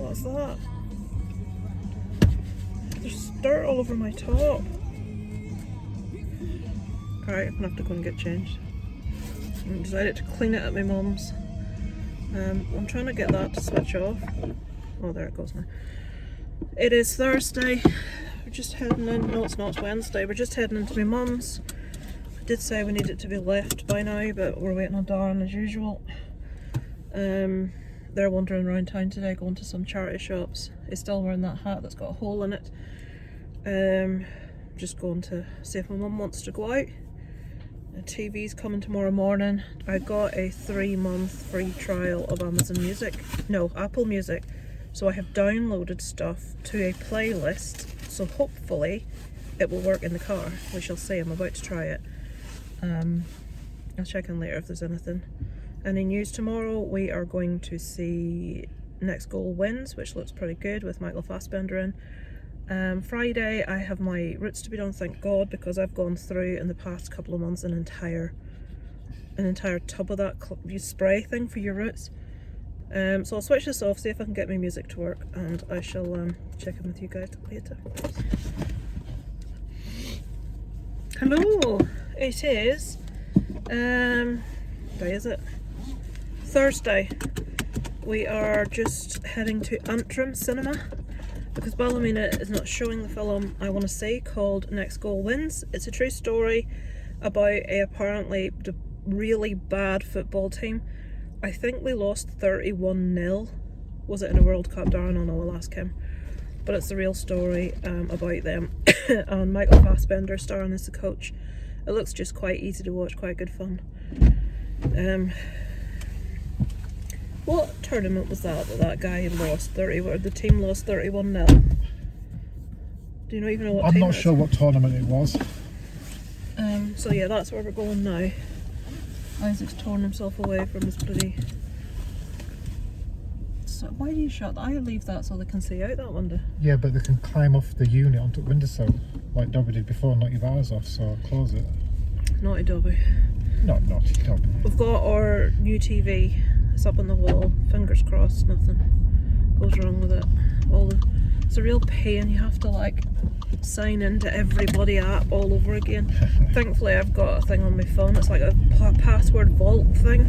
What's that? There's dirt all over my top. Alright, I'm gonna have to go and get changed. I decided to clean it at my mum's. I'm trying to get that to switch off. Oh, there it goes now. It is Thursday. We're just heading in. No, it's not. It's Wednesday. We're just heading into my mum's. I did say we needed to be left by now, but we're waiting on Darren as usual. They're wandering around town today, going to some charity shops. He's still wearing that hat that's got a hole in it. Just going to see if my mum wants to go out. The TV's coming tomorrow morning. I got a 3-month free trial of Apple Music. So I have downloaded stuff to a playlist. So hopefully it will work in the car. We shall see. I'm about to try it. I'll check in later if there's anything. Any news tomorrow? We are going to see Next Goal Wins, which looks pretty good with Michael Fassbender in. Friday I have my roots to be done, thank God, because I've gone through in the past couple of months an entire tub of that spray thing for your roots. So I'll switch this off, see if I can get my music to work, and I shall check in with you guys later. Hello! It is day is it? Thursday. We are just heading to Antrim Cinema because Ballymena is not showing the film I want to see called Next Goal Wins. It's a true story about a apparently really bad football team. I think we lost 31-0. Was it in a World Cup? Darren will know, I'll ask him. But it's the real story about them. And Michael Fassbender starring as the coach. It looks just quite easy to watch, quite good fun. What tournament was that guy lost 30, or the team lost 31-0? Do you not even know what I'm team not sure what tournament it was. So yeah, that's where we're going now. Isaac's torn himself away from his bloody... So why do you shut that? I leave that so they can see out that window. Yeah, but they can climb off the unit onto the windowsill like Dobby did before and knock your bars off, so I'll close it. Naughty Dobby. Not naughty Dobby. We've got our new TV. It's up on the wall. Fingers crossed, nothing goes wrong with it. It's a real pain. You have to like sign into every bloody app all over again. Thankfully I've got a thing on my phone. It's like a password vault thing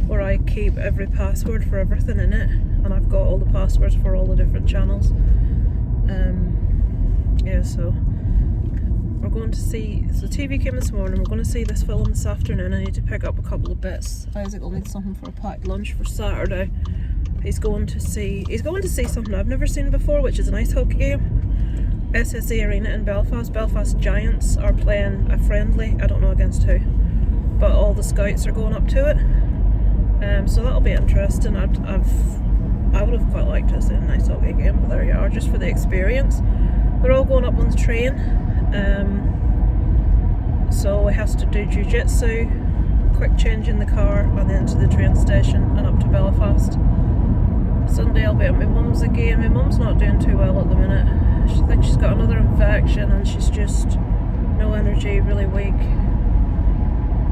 where I keep every password for everything in it, and I've got all the passwords for all the different channels. Yeah, so we're going to see, so TV came this morning, we're going to see this film this afternoon. I need to pick up a couple of bits. Isaac will need something for a packed lunch for Saturday. He's going to see something I've never seen before, which is an ice hockey game. SSE Arena in Belfast. Belfast Giants are playing a friendly, I don't know against who, but all the scouts are going up to it. So that'll be interesting. I would have quite liked to see a nice hockey game, but there you are, just for the experience. They're all going up on the train. So he has to do jiu-jitsu, quick change in the car, and then to the train station and up to Belfast. Sunday I'll be at my mum's again. My mum's not doing too well at the minute. She thinks she's got another infection and she's just no energy, really weak.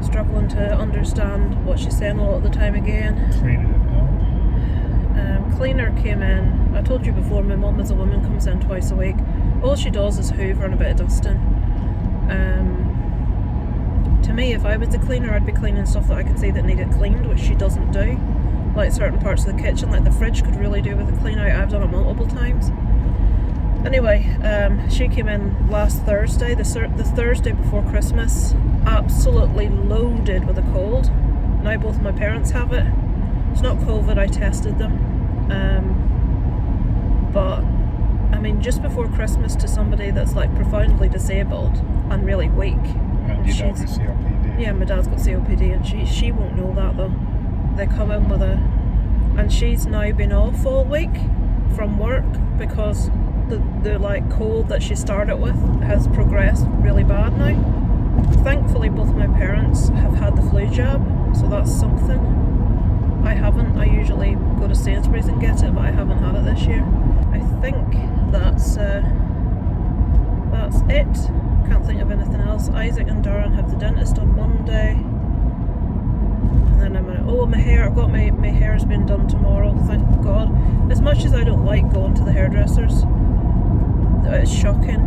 Struggling to understand what she's saying a lot of the time again. Cleaner came in. I told you before, my mum as a woman comes in twice a week. All she does is hoover and a bit of dusting. To me, if I was the cleaner, I'd be cleaning stuff that I could see that needed cleaned, which she doesn't do. Like certain parts of the kitchen, like the fridge could really do with a clean out. I've done it multiple times. Anyway, she came in last Thursday, the Thursday before Christmas, absolutely loaded with a cold. Now both my parents have it. It's not COVID, I tested them. But I mean, just before Christmas to somebody that's like profoundly disabled and really weak. And your dad got COPD. Yeah, my dad's got COPD, and she won't know that though. They come in with and she's now been off all week from work because the like cold that she started with has progressed really bad now. Thankfully both my parents have had the flu jab, so that's something. I haven't. I usually go to Sainsbury's and get it, but I haven't had it this year. I think that's it. Can't think of anything else. Isaac and Darren have the dentist on Monday. And then my hair, I've got my hair's been done tomorrow, thank God. As much much as I don't like going to the hairdressers, it's shocking.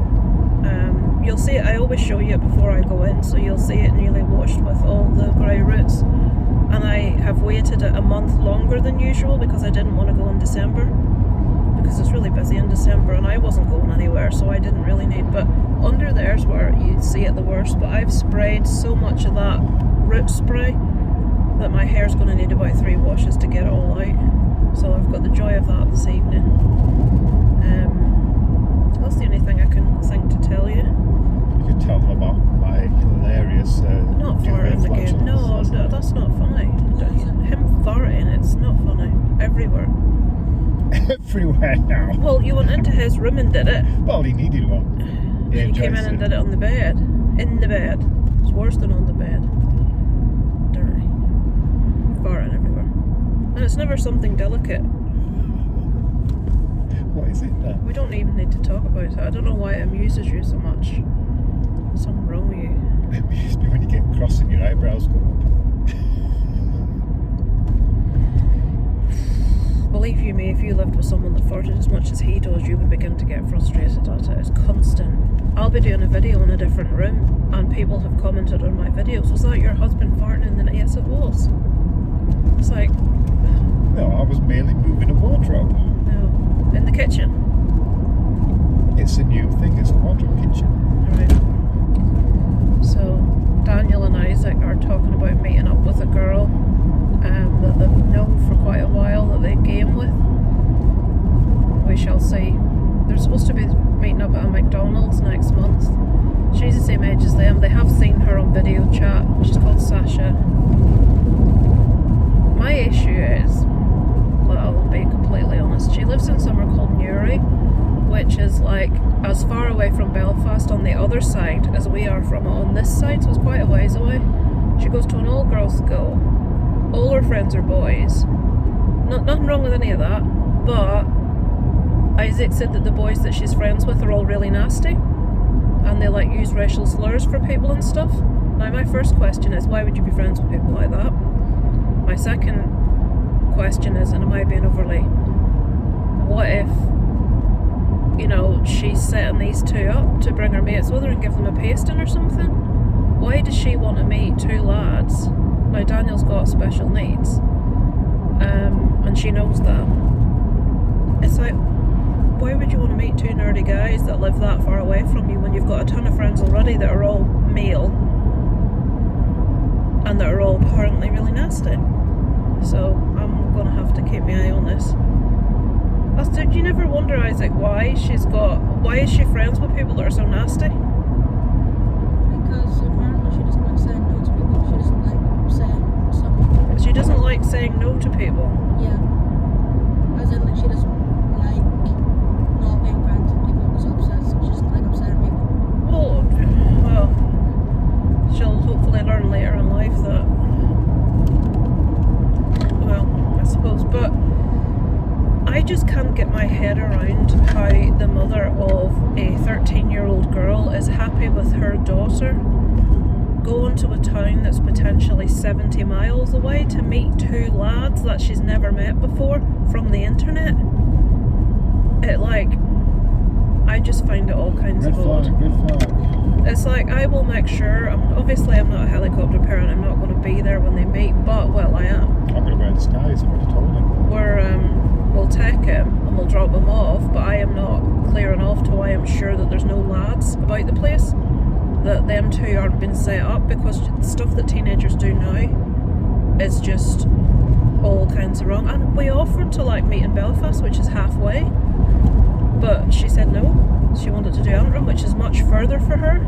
You'll see it, I always show you it before I go in, so you'll see it newly washed with all the grey roots. And I have waited it a month longer than usual because I didn't want to go in December, because it's really busy in December and I wasn't going anywhere, so I didn't really need. But under there's where you see it the worst. But I've sprayed so much of that root spray that my hair's going to need about 3 washes to get it all out. So I've got the joy of that this evening. That's the only thing I can think to tell you. You could tell them about my hilarious Not farting again. No, that's not funny. Him farting, it's not funny. Everywhere. Everywhere now. Well, you went into his room and did it. Well, he needed one. Then you came in and did it on the bed. In the bed. It's worse than on the bed. Dirty. Farting everywhere. And it's never something delicate. What is it then? We don't even need to talk about it. I don't know why it amuses you so much. There's something wrong with you. It amused me when you get cross and your eyebrows go up. Believe you me, if you lived with someone that farted as much as he does, you would begin to get frustrated at it. It's constant. I'll be doing a video in a different room and people have commented on my videos, was that your husband farting in the night? Yes, it was. It's like... No, I was merely moving a wardrobe. No. In the kitchen? It's a new thing, it's a wardrobe kitchen. Right. So, Daniel and Isaac are talking about meeting up with a girl that they've known for quite a while, that they game with. We shall see. They're supposed to be meeting up at a McDonald's next month. She's the same age as them. They have seen her on video chat. She's called Sasha. My issue is, well, I'll be completely honest, she lives in somewhere called Newry, which is like as far away from Belfast on the other side as we are from it on this side, so it's quite a ways away. She goes to an all-girls school. All her friends are boys. Nothing wrong with any of that, but Isaac said that the boys that she's friends with are all really nasty and they like use racial slurs for people and stuff. Now my first question is, why would you be friends with people like that? My second question is, and am I being overly, what if, you know, she's setting these two up to bring her mates with her and give them a pasting or something? Why does she want to meet 2 lads? Now Daniel's got special needs, and she knows that. It's like, why would you want to meet 2 nerdy guys that live that far away from you when you've got a ton of friends already that are all male and that are all apparently really nasty? So I'm gonna have to keep my eye on this. Do you never wonder, Isaac, why is she friends with people that are so nasty? Because apparently she doesn't like saying no to people. She doesn't like saying something. She doesn't like saying no to people. Yeah. As in, like, she doesn't like not being friends with people because upsets. She doesn't like upsetting people. Well, she'll hopefully learn later in life that, well, I suppose, but I just can't get my head around how the mother of a 13-year-old girl is happy with her daughter going to a town that's potentially 70 miles away to meet 2 lads that she's never met before from the internet. I just find it all kinds of odd. Red flag. It's like, I will make sure, obviously I'm not a helicopter parent, I'm not going to be there when they meet, but, well, I am. I'm going to wear disguise, I've already told him. We'll take him and we'll drop him off, but I am not clear enough to why I'm sure that there's no lads about the place, that them 2 aren't being set up, because the stuff that teenagers do now is just all kinds of wrong. And we offered to meet in Belfast, which is halfway, but she said no. She wanted to do Antrim, which is much further for her.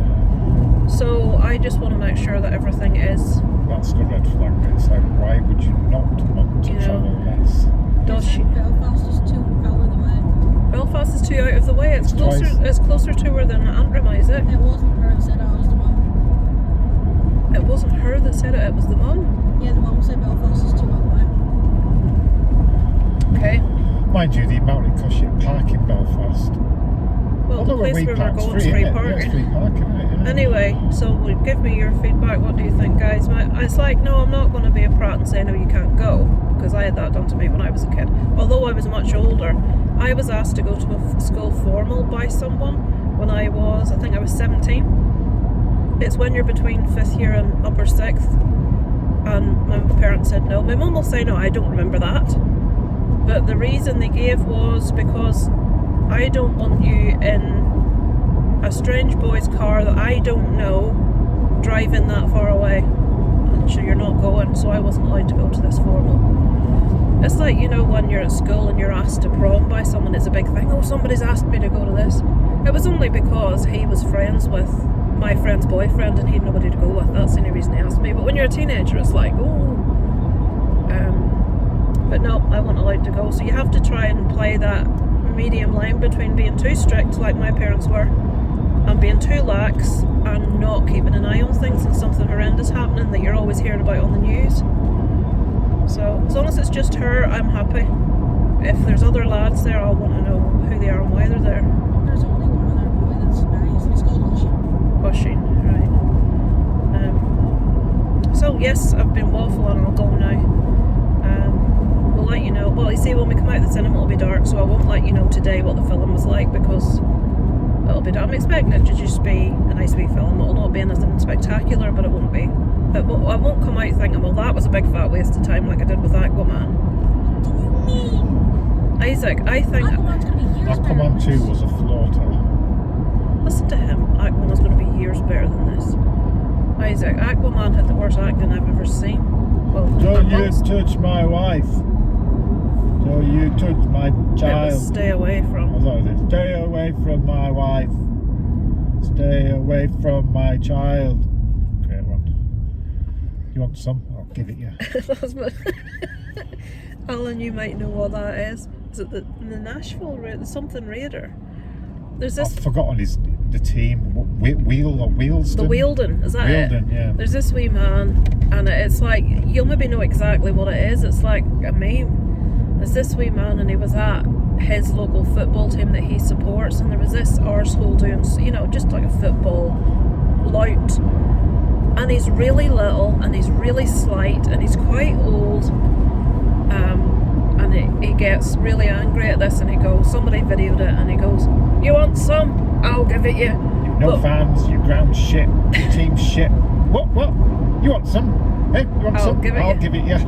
So I just want to make sure that everything is... That's the red flag. It's like, why would you not want to travel less? Does she? Belfast is 2 out of the way. Belfast is 2 out of the way. It's closer. It's closer to her than Antrim, is it? It wasn't her that said it, it was the mum. It wasn't her that said it. It was the mum. Yeah, the mum said Belfast is 2 out of the way. Okay. Mind you, the amount it costs you to park in Belfast. Well, Although the place where we're going is free parking. Yeah, it's free parking, isn't it? Yeah. Anyway, so give me your feedback. What do you think, guys? It's like, no, I'm not going to be a prat and say no, you can't go, because I had that done to me when I was a kid. Although I was much older, I was asked to go to a school formal by someone when I think I was 17. It's when you're between 5th year and upper 6th, and my parents said no. My mum will say no, I don't remember that. But the reason they gave was because I don't want you in a strange boy's car that I don't know driving that far away. And so you're not going, so I wasn't allowed to go to this formal. It's like, you know, when you're at school and you're asked to prom by someone, it's a big thing. Oh, somebody's asked me to go to this. It was only because he was friends with my friend's boyfriend and he had nobody to go with. That's the only reason he asked me. But when you're a teenager, it's like, oh. But no, I wasn't allowed to go. So you have to try and play that medium line between being too strict, like my parents were, and being too lax and not keeping an eye on things and something horrendous happening that you're always hearing about on the news. So as long as it's just her, I'm happy. If there's other lads there, I'll want to know who they are and why they're there. There's only one other boy that's nice. He's called Washing, right. So yes, I've been waffling, I'll go now. We'll let you know. Well, you see, when we come out of the cinema it'll be dark, so I won't let you know today what the film was like, because it'll be dark. I'm expecting it to just be a nice wee film. It'll not be anything spectacular, but it won't be. I won't come out thinking, well, that was a big fat waste of time like I did with Aquaman. What do you mean? Isaac, I think... Aquaman's going to be years better Aquaman than 2 this. was a floater. Listen to him. Aquaman's going to be years better than this. Isaac, Aquaman had the worst acting I've ever seen. Well, Don't you amongst- touch my wife. Don't you touch my It was child. stay away from. What was it? Stay away from my wife. Stay away from my child. Great one. You want some? I'll give it you. That's what- Alan, you might know what that is. Is it the Nashville Raider? Something Raider? There's this. I've forgotten the team. Wheelston? The Wealden, is that Wealden, it? yeah. There's this wee man, and it's like, you'll maybe know exactly what it is. It's like a meme. There's this wee man, and he was at his local football team that he supports, and there was this arsehole doing, you know, just like a football lout. And he's really little, and he's really slight, and he's quite old. And he gets really angry at this, and he goes, somebody videoed it, and he goes, you want some? I'll give it you. You've no But- fans, you ground shit, your team shit. What? You want some? Hey, you want I'll some? give it I'll you. give it you.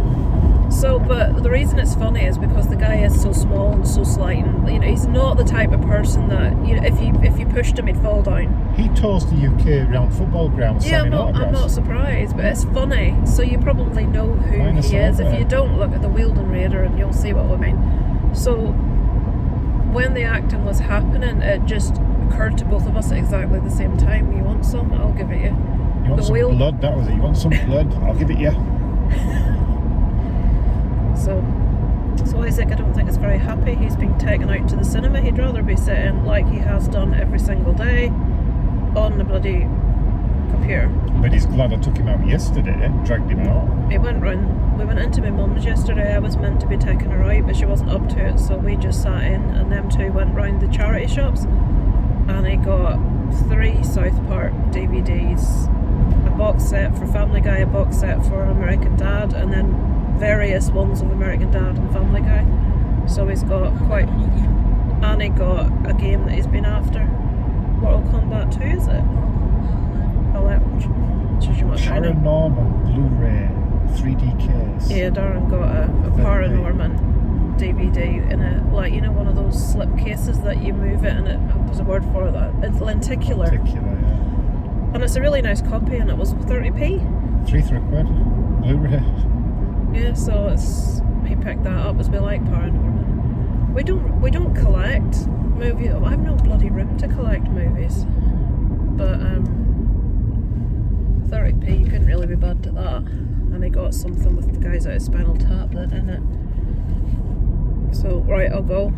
So, but the reason it's funny is because the guy is so small and so slight, and you know, he's not the type of person that, you know, if you pushed him, he'd fall down. He tours the UK around football grounds Yeah, selling I'm autographs. not surprised, but it's funny. So you probably know who Minus he is. all If that. you don't, look at the Wealden Raider and you'll see what I mean. So when the acting was happening, it just occurred to both of us at exactly the same time. You want some? I'll give it you. You want the some wheel- blood? That was it. You want some blood? I'll give it you. So Isaac, I don't think is very happy. He's been taken out to the cinema. He'd rather be sitting like he has done every single day on the bloody computer. But he's glad I took him out yesterday, dragged him out. We went into my mum's yesterday. I was meant to be taking her out, but she wasn't up to it, so we just sat in, and them two went round the charity shops, and he got 3 South Park DVDs, a box set for Family Guy, a box set for American Dad, and then various ones of American Dad and Family Guy. So he's got quite, and he got a game that he's been after. Mortal Kombat 2, is it? 11. Should you want to know? Paranormal Blu-ray 3D case. Yeah, Darren got a Paranorman DVD in it, like, you know, one of those slip cases that you move it, and there's a word for that. It's lenticular. Lenticular, yeah. And it's a really nice copy, and it was 30p. 3 for £1. Blu-ray. Yeah, so he picked that up, as we like Paranorman. We don't collect movies. I have no bloody room to collect movies. But 30p, you couldn't really be bad at that. And he got something with the guys at Spinal Tap that in it. So right, I'll go.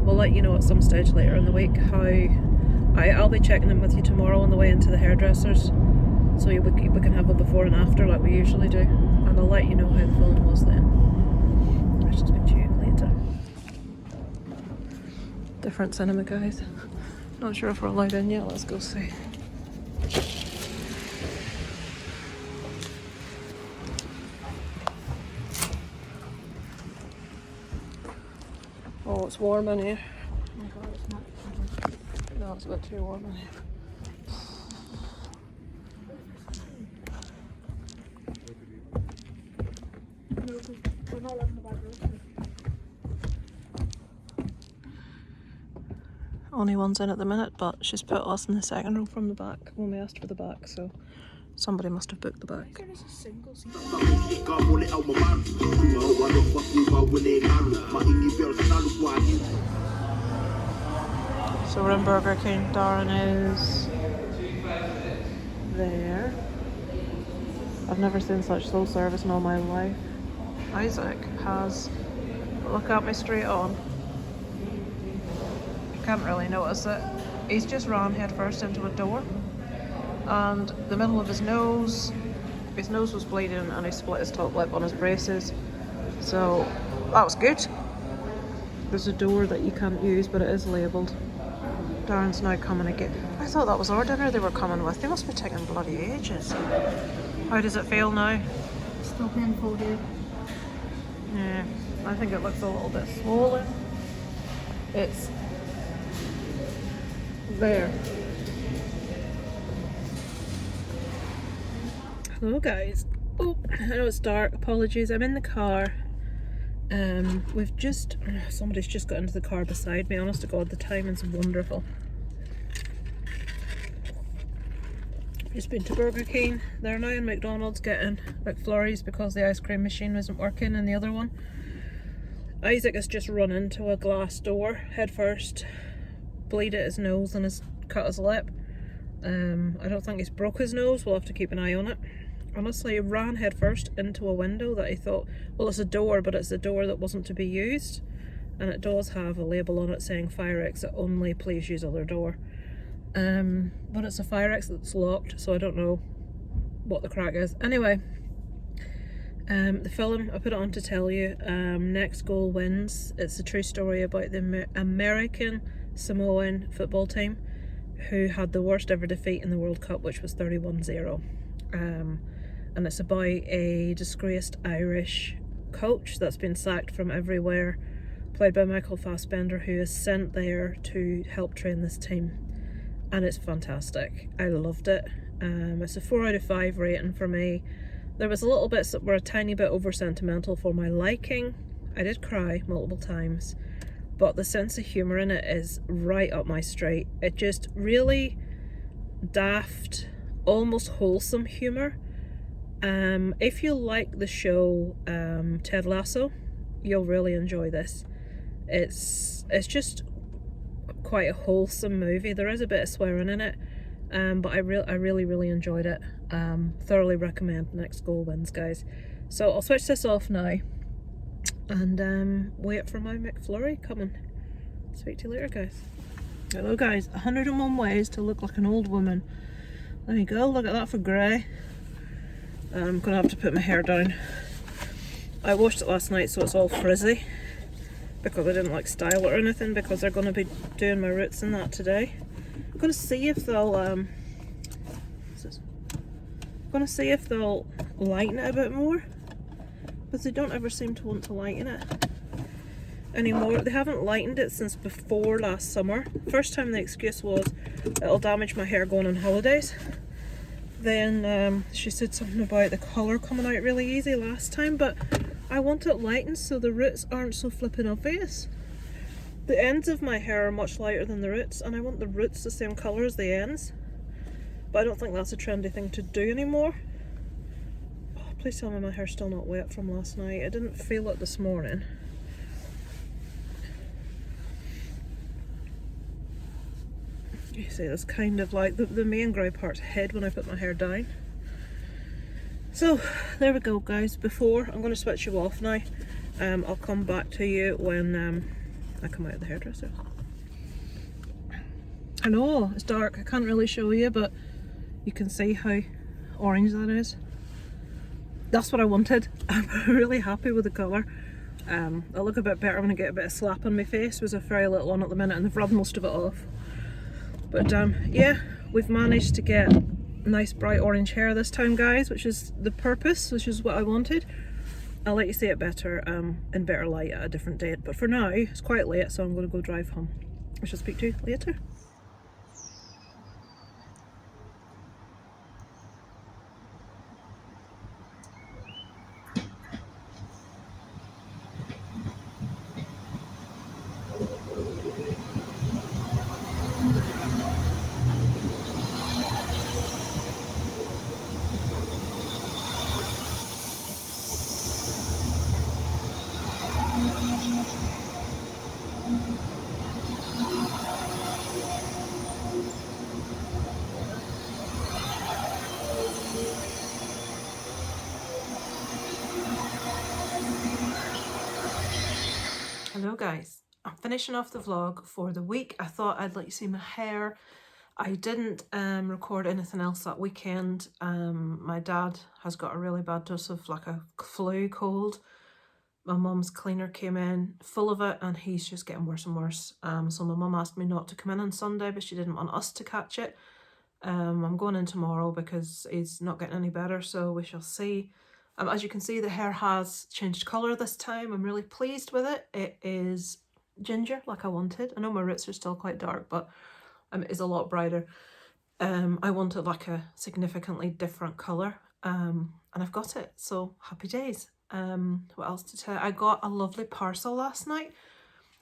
We'll let you know at some stage later in the week how I'll be checking in with you tomorrow on the way into the hairdressers, so we can have a before and after like we usually do, and I'll let you know how the film was then. I shall speak to you later. Different cinema, guys. Not sure if we're allowed in yet. Let's go see. Oh, it's warm in here. Oh my god, it's not. No, it's a bit too warm in here. Only one's in at the minute, but she's put us in the second row from the back when we asked for the back, so somebody must have booked the back. So we're in Burger King. Darren is there. I've never seen such slow service in all my life. Isaac has, look at me straight on. Can't really notice it. He's just ran head first into a door, and the middle of his nose was bleeding, and he split his top lip on his braces. So that was good. There's a door that you can't use, but it is labelled. Darren's now coming again. I thought that was our dinner they were coming with. They must be taking bloody ages. How does it feel now? Still painful here. Yeah, I think it looks a little bit swollen. It's there. Hello guys. Oh, I know it's dark. Apologies. I'm in the car. Somebody's just got into the car beside me. Honest to God, the timing's wonderful. Just been to Burger King. They're now in McDonald's getting McFlurries because the ice cream machine wasn't working in the other one. Isaac has just run into a glass door head first, bleed at his nose and has cut his lip. I don't think he's broke his nose. We'll have to keep an eye on it. Honestly, he ran head first into a window that he thought, well, it's a door, but it's a door that wasn't to be used, and it does have a label on it saying fire exit only, please use other door. But it's a fire exit that's locked, so I don't know what the crack is. Anyway, the film, I put it on to tell you, Next Goal Wins. It's a true story about the American Samoan football team who had the worst ever defeat in the World Cup, which was 31-0. And it's about a disgraced Irish coach that's been sacked from everywhere, played by Michael Fassbender, who is sent there to help train this team. And it's fantastic. I loved it. It's a 4 out of 5 rating for me. There was a little bits that were a tiny bit over sentimental for my liking. I did cry multiple times, but the sense of humour in it is right up my street. It just really daft, almost wholesome humour. If you like the show Ted Lasso, you'll really enjoy this. It's just quite a wholesome movie. There is a bit of swearing in it, but I really enjoyed it. Thoroughly recommend Next Goal Wins, guys. So I'll switch this off now and wait for my McFlurry coming. Speak to you later, guys. Hello guys, 101 ways to look like an old woman. There you go, look at that for grey. I'm gonna have to put my hair down. I washed it last night so it's all frizzy because I didn't like style it or anything, because they're gonna be doing my roots in that today. I'm gonna see if they'll lighten it a bit more, because they don't ever seem to want to lighten it anymore. They haven't lightened it since before last summer. First time the excuse was it'll damage my hair going on holidays. Then she said something about the colour coming out really easy last time, but I want it lightened so the roots aren't so flippin' obvious. The ends of my hair are much lighter than the roots, and I want the roots the same colour as the ends. But I don't think that's a trendy thing to do anymore. Oh, please tell me my hair's still not wet from last night. I didn't feel it this morning. You see, that's kind of like the main grey part's head when I put my hair down. So there we go, guys. Before, I'm going to switch you off now. I'll come back to you when I come out of the hairdresser. I know it's dark, I can't really show you, but you can see how orange that is. That's what I wanted. I'm really happy with the colour. It'll look a bit better when I get a bit of slap on my face. There's a very little on at the minute and they've rubbed most of it off. But yeah, we've managed to get nice bright orange hair this time, guys, which is the purpose, which is what I wanted. I'll let you see it better in better light at a different date. But for now, it's quite late, so I'm going to go drive home. I shall speak to you later. Hello guys, I'm finishing off the vlog for the week. I thought I'd let you see my hair. I didn't record anything else that weekend. My dad has got a really bad dose of like a flu cold. My mum's cleaner came in full of it and he's just getting worse and worse. So my mum asked me not to come in on Sunday, but she didn't want us to catch it. I'm going in tomorrow because he's not getting any better, so we shall see. As you can see, the hair has changed colour this time. I'm really pleased with it. It is ginger like I wanted. I know my roots are still quite dark, but it is a lot brighter. I wanted like a significantly different colour, and I've got it, so happy days. What else to tell you? I got a lovely parcel last night.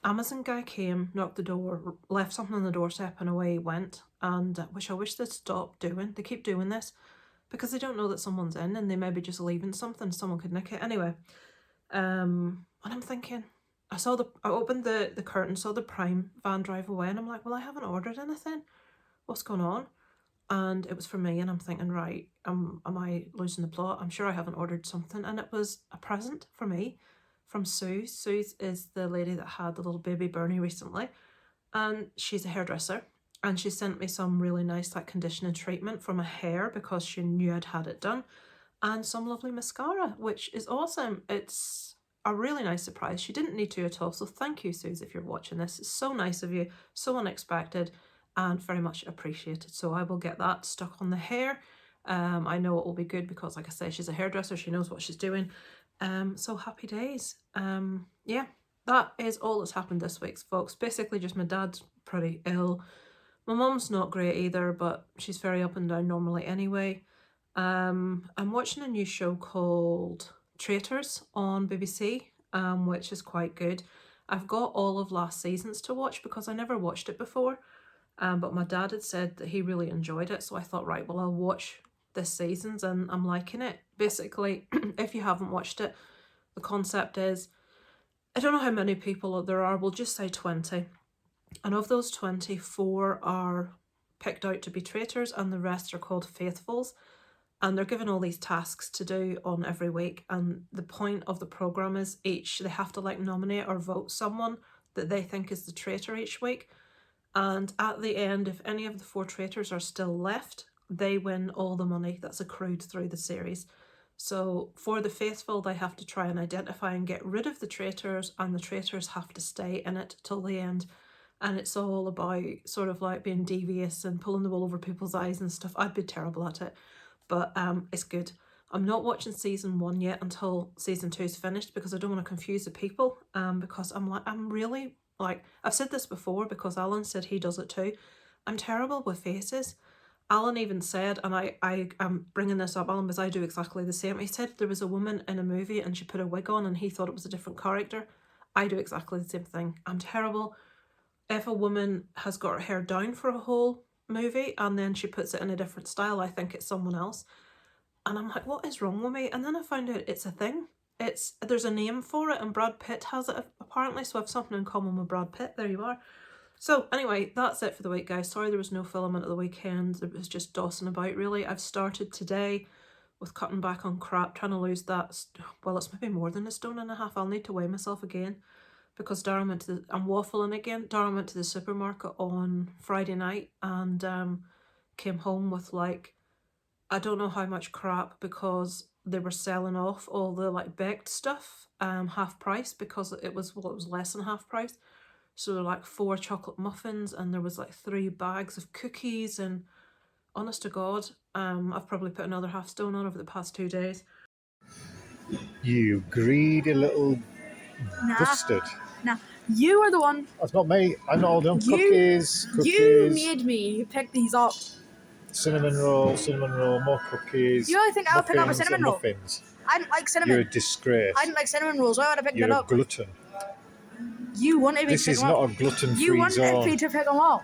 Amazon guy came, knocked the door, left something on the doorstep and away he went, and which I wish they'd stop doing. They keep doing this because they don't know that someone's in and they may be just leaving something, someone could nick it. Anyway, and I'm thinking, I opened the curtain, saw the Prime van drive away, and I'm like, well, I haven't ordered anything. What's going on? And it was for me, and I'm thinking, right, am I losing the plot? I'm sure I haven't ordered something, and it was a present for me from Sue. Sue is the lady that had the little baby Bernie recently, and she's a hairdresser, and she sent me some really nice like conditioning treatment for my hair because she knew I'd had it done, and some lovely mascara, which is awesome. It's a really nice surprise. She didn't need to at all, so thank you, Suze, if you're watching this. It's so nice of you, so unexpected, and very much appreciated. So I will get that stuck on the hair. I know it will be good because, like I say, she's a hairdresser, she knows what she's doing. So happy days. Yeah, that is all that's happened this week, folks. Basically just my dad's pretty ill. My mum's not great either, but she's very up and down normally anyway. I'm watching a new show called Traitors on BBC, which is quite good. I've got all of last season's to watch because I never watched it before, but my dad had said that he really enjoyed it, so I thought, right, well, I'll watch this season's and I'm liking it. Basically, if you haven't watched it, the concept is, I don't know how many people there are, we'll just say 20, and of those 24 are picked out to be traitors and the rest are called faithfuls, and they're given all these tasks to do on every week, and the point of the programme is they have to like nominate or vote someone that they think is the traitor each week, and at the end, if any of the 4 traitors are still left, they win all the money that's accrued through the series. So for the faithful, they have to try and identify and get rid of the traitors, and the traitors have to stay in it till the end. And it's all about sort of like being devious and pulling the wool over people's eyes and stuff. I'd be terrible at it, but it's good. I'm not watching season 1 yet until season 2 is finished because I don't want to confuse the people, because I'm really like, I've said this before because Alan said he does it too. I'm terrible with faces. Alan even said, and I am bringing this up, Alan, because I do exactly the same. He said there was a woman in a movie and she put a wig on and he thought it was a different character. I do exactly the same thing. I'm terrible. If a woman has got her hair down for a whole movie and then she puts it in a different style, I think it's someone else. And I'm like, what is wrong with me? And then I found out it's a thing. There's a name for it, and Brad Pitt has it apparently, so I have something in common with Brad Pitt. There you are. So anyway, that's it for the week, guys. Sorry there was no filming at the weekend. It was just dossing about, really. I've started today with cutting back on crap, trying to lose that, well, it's maybe more than 1.5 stone. I'll need to weigh myself again because I'm waffling again. Darren went to the supermarket on Friday night and came home with like, I don't know how much crap because they were selling off all the like baked stuff half price because it was less than half price. So there were like 4 chocolate muffins and there was like 3 bags of cookies, and honest to God, I've probably put another 0.5 stone on over the past 2 days. You greedy little Nah, bastard. nah. You are the one. That's not me. I'm not holding on. You- Cookies, You cookies, made me pick these up. cinnamon roll, more cookies, You only think I'll pick up a muffins cinnamon and roll? muffins. I didn't like You're cinnamon. a disgrace. I didn't like cinnamon rolls. Why would I pick You're that a up? glutton. You wanted me This to pick is them not up. a glutton-free You wanted zone. me to pick them up.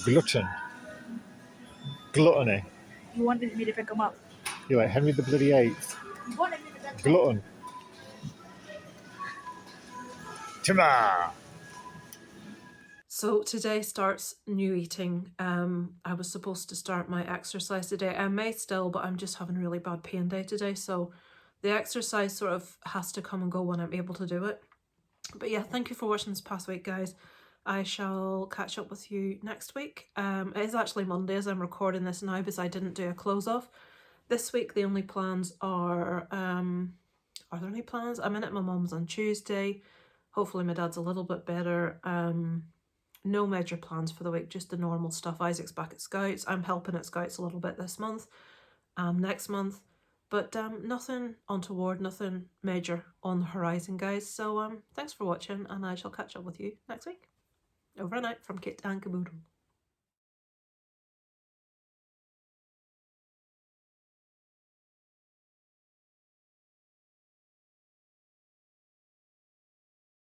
Glutton. Gluttony. You wanted me to pick them up. You're like Henry the bloody Eighth. You wanted me to pick them up. Glutton. Timah! So today starts new eating. I was supposed to start my exercise today. I may still, but I'm just having a really bad pain day today. So the exercise sort of has to come and go when I'm able to do it. But yeah, thank you for watching this past week, guys. I shall catch up with you next week. It is actually Monday as I'm recording this now because I didn't do a close off. This week the only plans are there any plans? I'm in at my mum's on Tuesday. Hopefully my dad's a little bit better. No major plans for the week, just the normal stuff. Isaac's back at Scouts. I'm helping at Scouts a little bit this month, next month. But nothing untoward, nothing major on the horizon, guys. So thanks for watching, and I shall catch up with you next week. Over and out from Kit and Caboodle.